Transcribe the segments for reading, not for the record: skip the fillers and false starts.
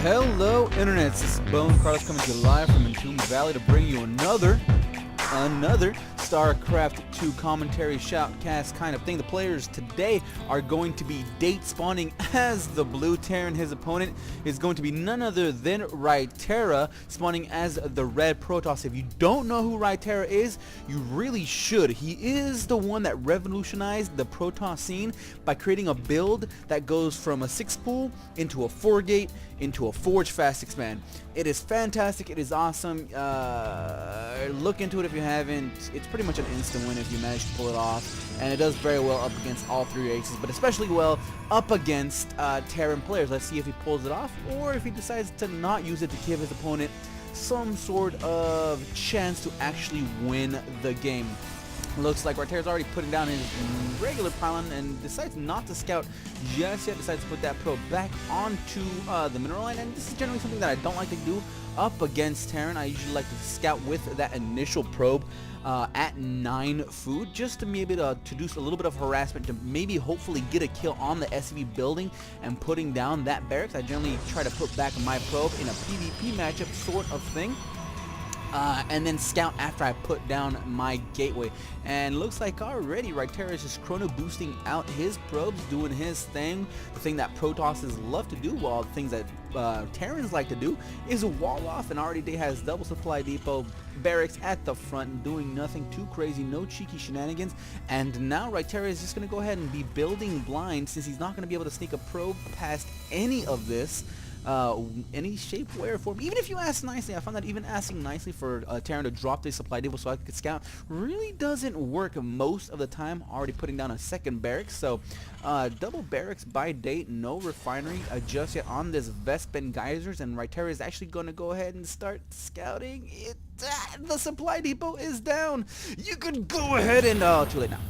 Hello, Internet. This is BoneCarlos coming to you live from Entomb Valley to bring you another StarCraft 2 commentary shoutcast kind of thing. The players today are going to be date spawning as the blue Terran. His opponent is going to be none other than RyterA spawning as the red Protoss. If you don't know who RyterA is, you really should. He is the one that revolutionized the Protoss scene by creating a build that goes from a 6-pool into a 4-gate into a Forge Fast Expand. It is fantastic. It is awesome. Look into it if you haven't. It's pretty much an instant win if you manage to pull it off, and it does very well up against all three races, but especially well up against Terran players. Let's see if he pulls it off, or if he decides to not use it to give his opponent some sort of chance to actually win the game. Looks like RyterA's already putting down his regular pylon and decides not to scout just yet. Decides to put that probe back onto the mineral line, and this is generally something that I don't like to do up against Terran. I usually like to scout with that initial probe at 9 food, just to maybe to do a little bit of harassment, to maybe hopefully get a kill on the SCV building and putting down that barracks. I generally try to put back my probe in a PvP matchup sort of thing. And then scout after I put down my gateway. And looks like already RyterA is just chrono boosting out his probes, doing his thing. The thing that Protosses love to do, while the things that Terrans like to do is wall off. And already they has double supply depot barracks at the front, doing nothing too crazy, no cheeky shenanigans. And now RyterA is just going to go ahead and be building blind, since he's not going to be able to sneak a probe past any of this. Any shape, way, or form. Even if you ask nicely, I found that even asking nicely for Terran to drop the supply depot so I could scout really doesn't work most of the time. Already putting down a second barracks, so double barracks by date, no refinery just yet on this Vespin geysers, and RyterA is actually going to go ahead and start scouting it. The supply depot is down. You could go ahead and too late now.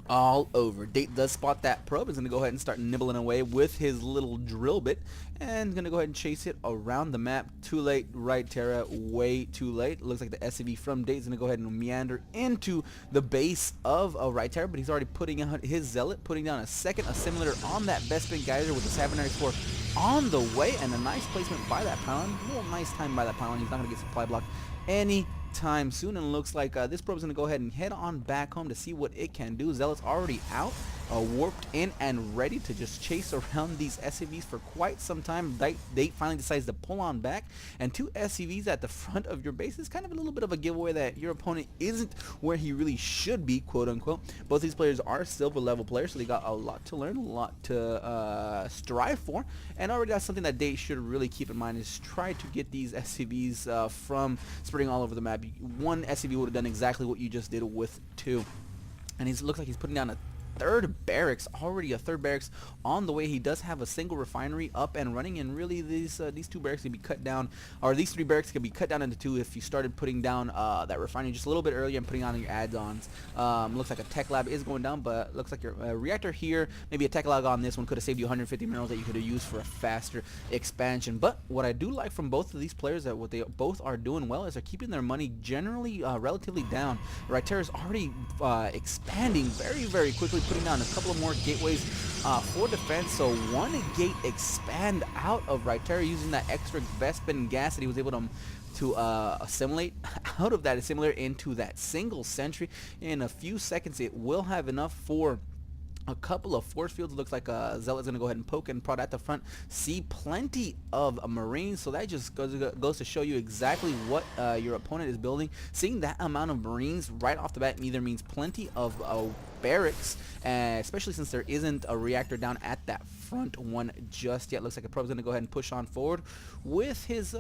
All over. Date does spot that probe. Is going to go ahead and start nibbling away with his little drill bit, and going to go ahead and chase it around the map. Too late, RyterA, way too late. Looks like the SCV from Date is going to go ahead and meander into the base of RyterA, but he's already putting out his Zealot, putting down a second assimilator on that Vespin geyser with the Savernary Spore on the way, and a nice placement by that pylon. A little nice time by that pylon. He's not going to get supply blocked anytime soon, and looks like this probe is going to go ahead and head on back home to see what it can do. Zealot's already out, warped in and ready to just chase around these SCVs for quite some time. Date finally decides to pull on back, and 2 SCVs at the front of your base is kind of a little bit of a giveaway that your opponent isn't where he really should be, quote unquote. Both these players are silver level players, so they got a lot to learn, a lot to strive for, and already that's something that Date should really keep in mind, is try to get these SCVs from spreading all over the map. One SCV would have done exactly what you just did with 2. And he looks like he's putting down a third barracks, already a third barracks on the way. He does have a single refinery up and running, and really these 2 barracks can be cut down, or these 3 barracks can be cut down into 2 if you started putting down that refinery just a little bit earlier and putting on your add-ons. Looks like a tech lab is going down, but looks like your reactor here, maybe a tech lab on this one could have saved you 150 minerals that you could have used for a faster expansion. But what I do like from both of these players, that what they both are doing well, is they're keeping their money generally relatively down. RyterA is already expanding very quickly, putting down a couple of more gateways for defense. So 1 gate expand out of RyterA using that extra Vespin gas that he was able to assimilate out of that assimilator into that single sentry. In a few seconds it will have enough for a couple of force fields. Looks like Zealot's going to go ahead and poke and prod at the front. See plenty of Marines, so that just goes to show you exactly what your opponent is building. Seeing that amount of Marines right off the bat either means plenty of barracks, especially since there isn't a reactor down at that front one just yet. Looks like a probe's going to go ahead and push on forward with his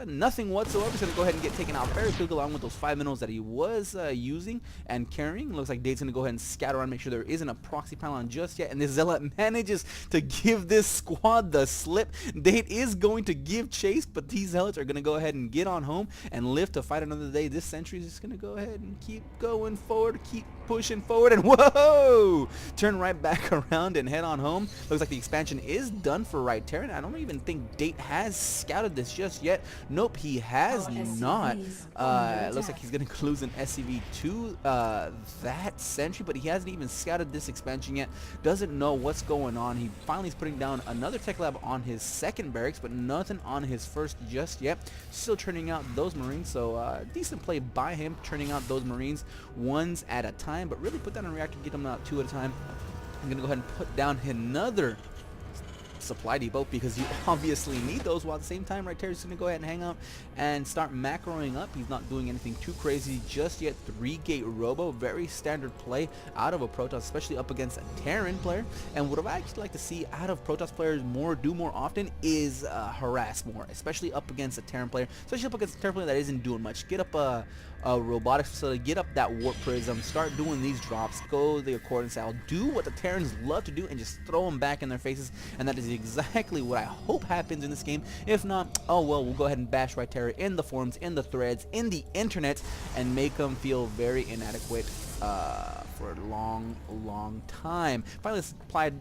nothing whatsoever. He's going to go ahead and get taken out very quickly along with those 5 minerals that he was using and carrying. Looks like Date's going to go ahead and scatter around, make sure there isn't a proxy pylon just yet, and this Zealot manages to give this squad the slip. Date is going to give chase, but these Zealots are going to go ahead and get on home and live to fight another day. This sentry is just going to go ahead and keep going forward, keep pushing pushing forward, and whoa! Turn right back around and head on home. Looks like the expansion is done for RyterA, and I don't even think Date has scouted this just yet. Nope, he has not. Looks like he's going to lose an SCV to that sentry, but he hasn't even scouted this expansion yet. Doesn't know what's going on. He finally is putting down another tech lab on his second barracks, but nothing on his first just yet. Still turning out those Marines, so decent play by him, turning out those Marines ones at a time, but really put down a reactor, get them out two at a time. I'm going to go ahead and put down another supply depot because you obviously need those, while at the same time RyterA is going to go ahead and hang up and start macroing up. He's not doing anything too crazy just yet. 3-gate robo, very standard play out of a Protoss, especially up against a Terran player. And what I actually like to see out of Protoss players do more often is harass more, especially up against a Terran player, especially up against a Terran player that isn't doing much. Get up a robotics facility, get up that warp prism, start doing these drops, go the Accordion style, do what the Terrans love to do and just throw them back in their faces. And that is exactly what I hope happens in this game. If not, oh well, we'll go ahead and bash RyterA in the forums, in the threads, in the internet, and make them feel very inadequate for a long time. Finally, supply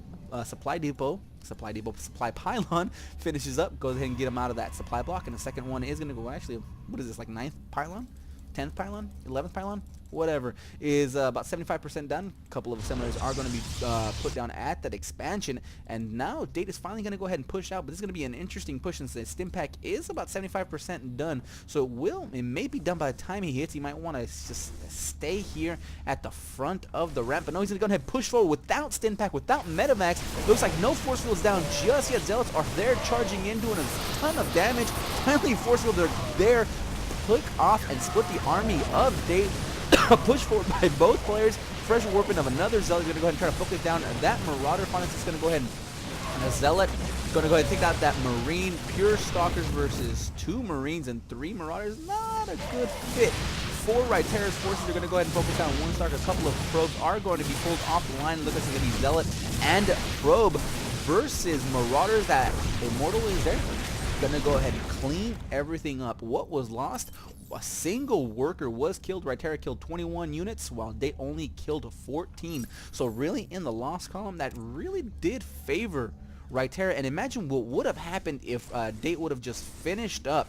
pylon finishes up, goes ahead and get him out of that supply block, and the second one is going to go, actually, what is this, like 9th pylon? 10th pylon? 11th pylon? Whatever, is about 75% done. A couple of assemblers are going to be put down at that expansion, and now Date is finally going to go ahead and push out, but this is going to be an interesting push since the stim pack is about 75% done, so it may be done by the time he hits. He might want to just stay here at the front of the ramp, but no, he's going to go ahead and push forward without stim pack, without metamax. Looks like no force fields down just yet. Zealots are there charging in, doing a ton of damage. Finally, force fields are there, click off and split the army of Date. Push forward by both players. Fresh warping of another Zealot. Going to go ahead and try to focus down that Marauder. Finally, is going to go ahead and a Zealot going to go ahead and take out that Marine. Pure Stalkers versus 2 Marines and 3 Marauders. Not a good fit for RyterA's forces. They're going to go ahead and focus down 1 Stalker. A couple of probes are going to be pulled off the line. Look, it's going to be Zealot and Probe versus Marauders. That Immortal is there. Going to go ahead and clean everything up. What was lost? A single worker was killed. RyterA killed 21 units, while Date only killed 14. So really, in the loss column, that really did favor RyterA. And imagine what would have happened if Date would have just finished up.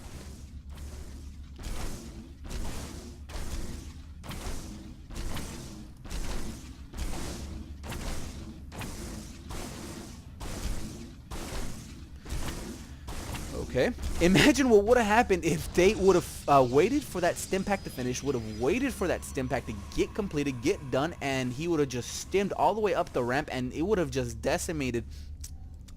Okay. Imagine what would have happened if Date would have waited for that stim pack to finish, would have waited for that stim pack to get completed, get done, and he would have just stimmed all the way up the ramp, and it would have just decimated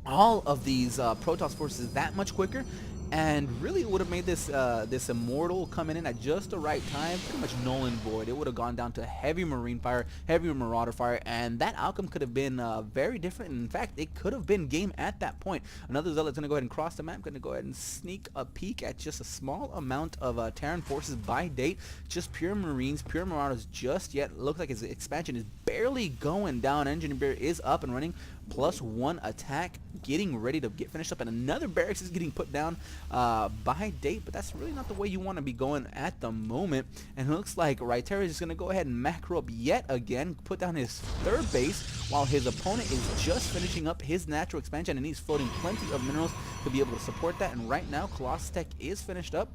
all of these Protoss forces that much quicker. And really would have made this this Immortal coming in at just the right time pretty much null and void. It would have gone down to heavy Marine fire, heavy Marauder fire, and that outcome could have been very different. And in fact, it could have been game at that point. Another Zealot's going to go ahead and cross the map, going to go ahead and sneak a peek at just a small amount of Terran forces by Date. Just pure Marines, pure Marauders just yet. Looks like his expansion is barely going down. Engineer is up and running. +1 attack, getting ready to get finished up, and another barracks is getting put down by Date, but that's really not the way you want to be going at the moment. And it looks like RyterA is going to go ahead and macro up yet again, put down his 3rd base, while his opponent is just finishing up his natural expansion, and he's floating plenty of minerals to be able to support that. And right now, Colossus Tech is finished up.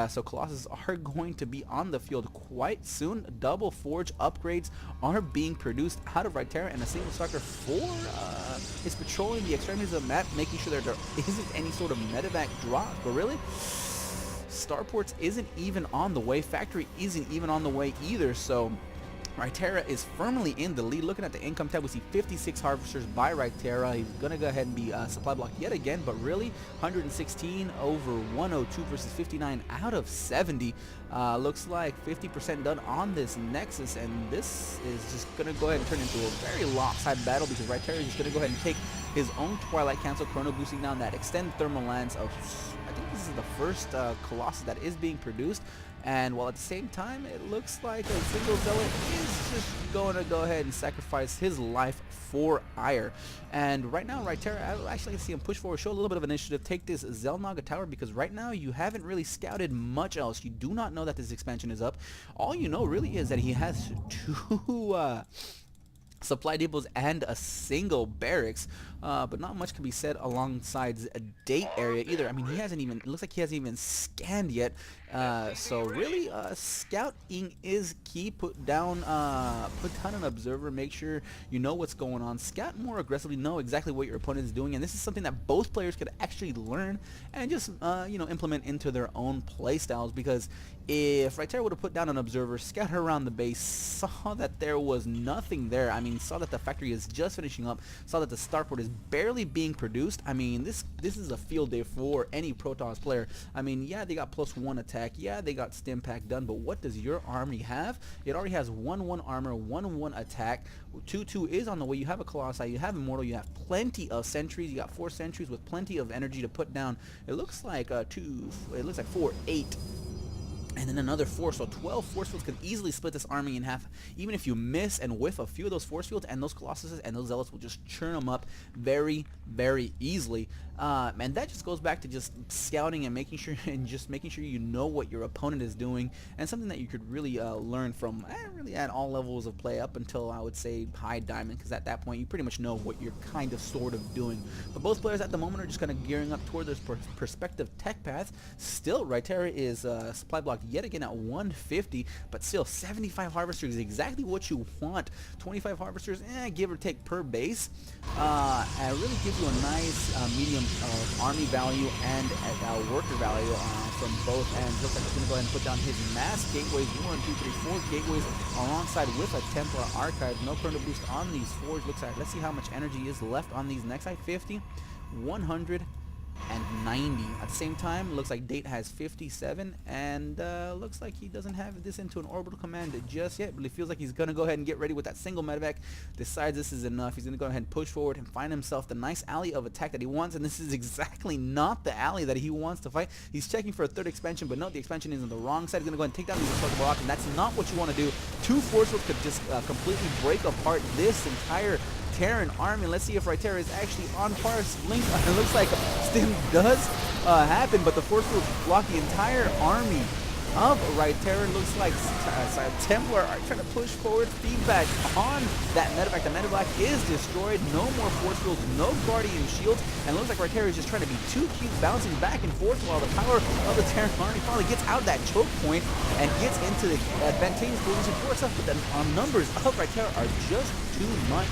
So Colossus are going to be on the field quite soon. Double Forge upgrades are being produced out of RyterA, and a single Stalker 4 is patrolling the extremities of the map, making sure that there isn't any sort of medevac drop. But really, Starports isn't even on the way. Factory isn't even on the way either. So RyterA is firmly in the lead. Looking at the income tab, we see 56 harvesters by RyterA. He's going to go ahead and be supply blocked yet again, but really 116 over 102 versus 59 out of 70. Looks like 50% done on this Nexus, and this is just going to go ahead and turn into a very lopsided battle because RyterA is just going to go ahead and take his own Twilight Cancel, chrono boosting down that extended thermal lance of, I think this is the first Colossus that is being produced. And while at the same time, it looks like a single Zealot is just going to go ahead and sacrifice his life for ire. And right now, RyterA, I actually see him push forward, show a little bit of initiative, take this Xel'Naga tower, because right now you haven't really scouted much else. You do not know that this expansion is up. All you know really is that he has two supply depots and a single barracks, but not much can be said alongside a date area either. I mean, he hasn't even, it looks like he hasn't even scanned yet, so really scouting is key. Put down an observer, make sure you know what's going on, scout more aggressively, know exactly what your opponent is doing, and this is something that both players could actually learn and just you know, implement into their own play styles. Because if RyterA would have put down an observer, scout around the base, saw that there was nothing there, I mean, saw that the factory is just finishing up, saw that the starport is barely being produced, I mean, this is a field day for any Protoss player. I mean, yeah, they got +1 attack, yeah, they got stim pack done, but what does your army have? It already has 1-1 armor, 1-1 attack, 2-2 is on the way. You have a Colossi, you have Immortal, you have plenty of sentries, you got 4 sentries with plenty of energy to put down. It looks like 4, 8. And then another 4, so 12 force fields could easily split this army in half. Even if you miss and whiff a few of those force fields, and those Colossuses and those Zealots will just churn them up very, very easily. And that just goes back to just scouting and making sure you know what your opponent is doing, and something that you could really learn from really at all levels of play up until, I would say, high diamond, because at that point you pretty much know what you're kind of sort of doing. But both players at the moment are just kind of gearing up toward their perspective tech paths. Still, RyterA is supply blocked yet again at 150, but still 75 harvesters is exactly what you want. 25 harvesters, give or take per base, and really gives you a nice medium of army value and worker value from both ends. Looks like he's going to go ahead and put down his mass gateways, 1, 2, 3, 4 gateways alongside with a Templar archive. No chrono boost on these forge. Looks like, let's see how much energy is left on these next side. 50, 100, and 90. At the same time, looks like Date has 57, and looks like he doesn't have this into an orbital command just yet, but it feels like he's gonna go ahead and get ready with that single medevac. Decides this is enough. He's gonna go ahead and push forward and find himself the nice alley of attack that he wants, and this is exactly not the alley that he wants to fight. He's checking for a third expansion, but no, the expansion is on the wrong side. He's gonna go ahead and take down these assault blocks, and that's not what you want to do. 2 force fields could just completely break apart this entire Terran army. Let's see if RyterA is actually on par. Blink. It looks like stim does happen, but the force fields block the entire army of RyterA. Looks like Templar are trying to push forward. Feedback on that medevac. The medevac is destroyed. No more force fields, no guardian shields, and it looks like RyterA is just trying to be too cute, bouncing back and forth while the power of the Terran army finally gets out of that choke point and gets into the advantageous position for itself. But the numbers of RyterA are just too much.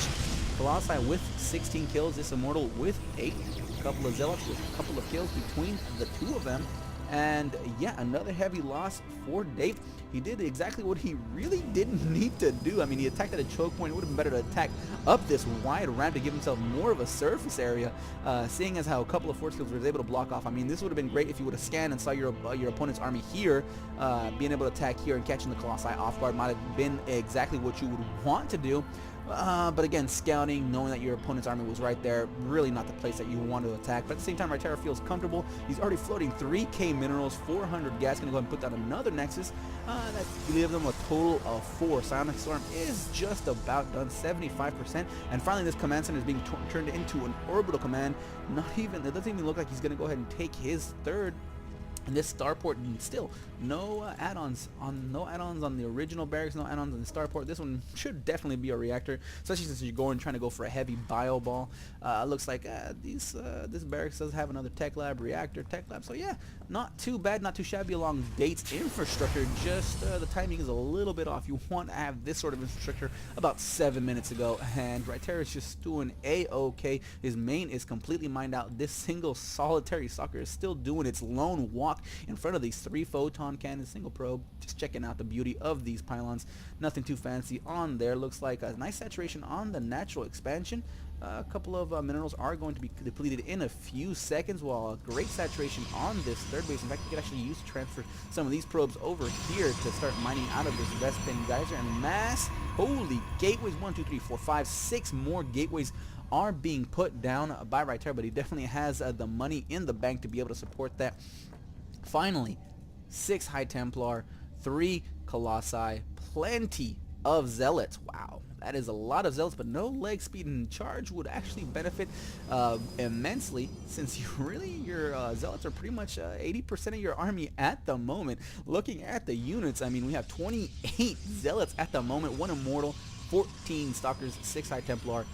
Colossi with 16 kills, this Immortal with 8, a couple of Zealots with a couple of kills between the two of them, and yeah, another heavy loss for Dave. He did exactly what he really didn't need to do. I mean, he attacked at a choke point. It would have been better to attack up this wide ramp to give himself more of a surface area, seeing as how a couple of force fields was able to block off. I mean, this would have been great if you would have scanned and saw your opponent's army here, being able to attack here and catching the Colossi off guard might have been exactly what you would want to do. But again, scouting, knowing that your opponent's army was right there, really not the place that you want to attack. But at the same time, RyterA feels comfortable. He's already floating 3k minerals, 400 gas. Going to go ahead and put down another Nexus. That gives them a total of 4. Psionic Storm is just about done, 75%. And finally, this command center is being turned into an orbital command. It doesn't even look like he's going to go ahead and take his third. And this starport, still no add-ons on the original barracks, no add-ons on the starport. This one should definitely be a reactor, especially since you're trying to go for a heavy bio ball. Looks like this barracks does have another tech lab, reactor, tech lab. So yeah, not too bad, not too shabby along Date's infrastructure. Just the timing is a little bit off. You want to have this sort of infrastructure about 7 minutes ago, and RyterA is just doing a-okay. His main is completely mined out. This single solitary soccer is still doing its lone walk in front of these 3 photon cannons, single probe. Just checking out the beauty of these pylons. Nothing too fancy on there. Looks like a nice saturation on the natural expansion. A couple of minerals are going to be depleted in a few seconds, while a great saturation on this third base. In fact, you could actually use to transfer some of these probes over here to start mining out of this Vespin geyser. And mass, holy gateways, 1, 2, 3, 4, 5, 6 more gateways are being put down by RyterA, but he definitely has the money in the bank to be able to support that. Finally, 6 High Templar, 3 Colossi, plenty of Zealots. Wow, that is a lot of Zealots, but no leg speed, and charge would actually benefit immensely, since your Zealots are pretty much 80% of your army at the moment. Looking at the units, I mean, we have 28 Zealots at the moment, 1 Immortal, 14 Stalkers, 6 High Templar,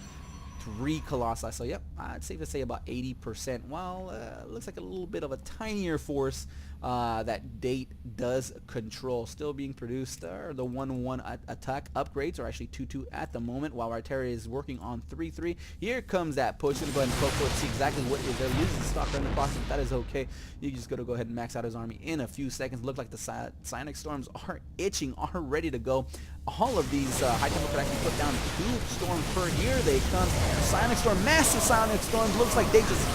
3 Colossi. So yep, it's safe to say about 80%. Well, looks like a little bit of a tinier force that Date does control. Still being produced, the 1-1 attack upgrades are actually 2-2 at the moment, while RyterA is working on 3-3. Here comes that push. Gonna go ahead and poke for it, see exactly what is there. Loses the Stalker in the process, but that is okay. You just gotta go ahead and max out his army in a few seconds. Look like the Psionic Storms are itching, are ready to go. All of these High Temple could actually put down 2 storms per. Here they come. Psionic Storm, massive Psionic Storms. Looks like they just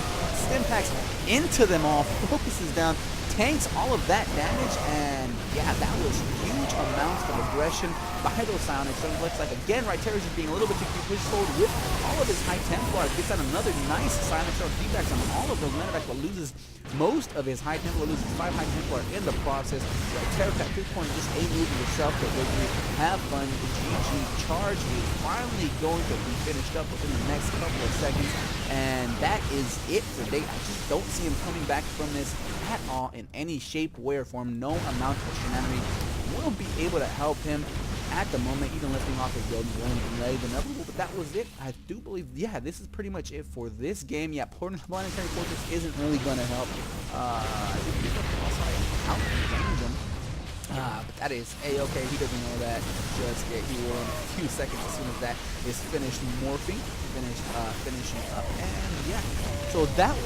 Stimpaks into them all. Focuses down, tanks all of that damage, and yeah, that was huge amounts of aggression by those Psionic Storms. Looks like again RyterA is just being a little bit too pushed forward with all of his High Templars. Gets out another nice Psionic Storm feedbacks on all of those Menavaks, but loses most of his High Templar, loses 5 High Templar in the process. RyterA at this point just a move yourself to victory. Have fun. GG. Charge is finally going to be finished up within the next couple of seconds, and that is it for Date. I just don't see him coming back from this at all in any shape, way, or form. No amount of shenanigans will be able to help him at the moment, even lifting off his golden leg inevitable. But that was it. I do believe, yeah, this is pretty much it for this game. Yeah, Planetary Fortress isn't really going to help. I think he's outgained him. But that is a-okay. He doesn't know that just yet. He will in a few seconds as soon as that is finished morphing, finishing up, and yeah. So that's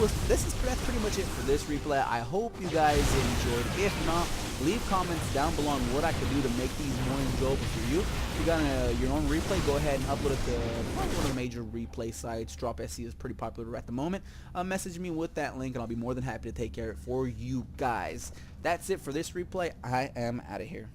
pretty much it for this replay. I hope you guys enjoyed. If not, leave comments down below on what I could do to make these more enjoyable for you. If you got your own replay, go ahead and upload it to probably one of the major replay sites. Drop SC is pretty popular at the moment. Message me with that link, and I'll be more than happy to take care of it for you guys. That's it for this replay. I am out of here.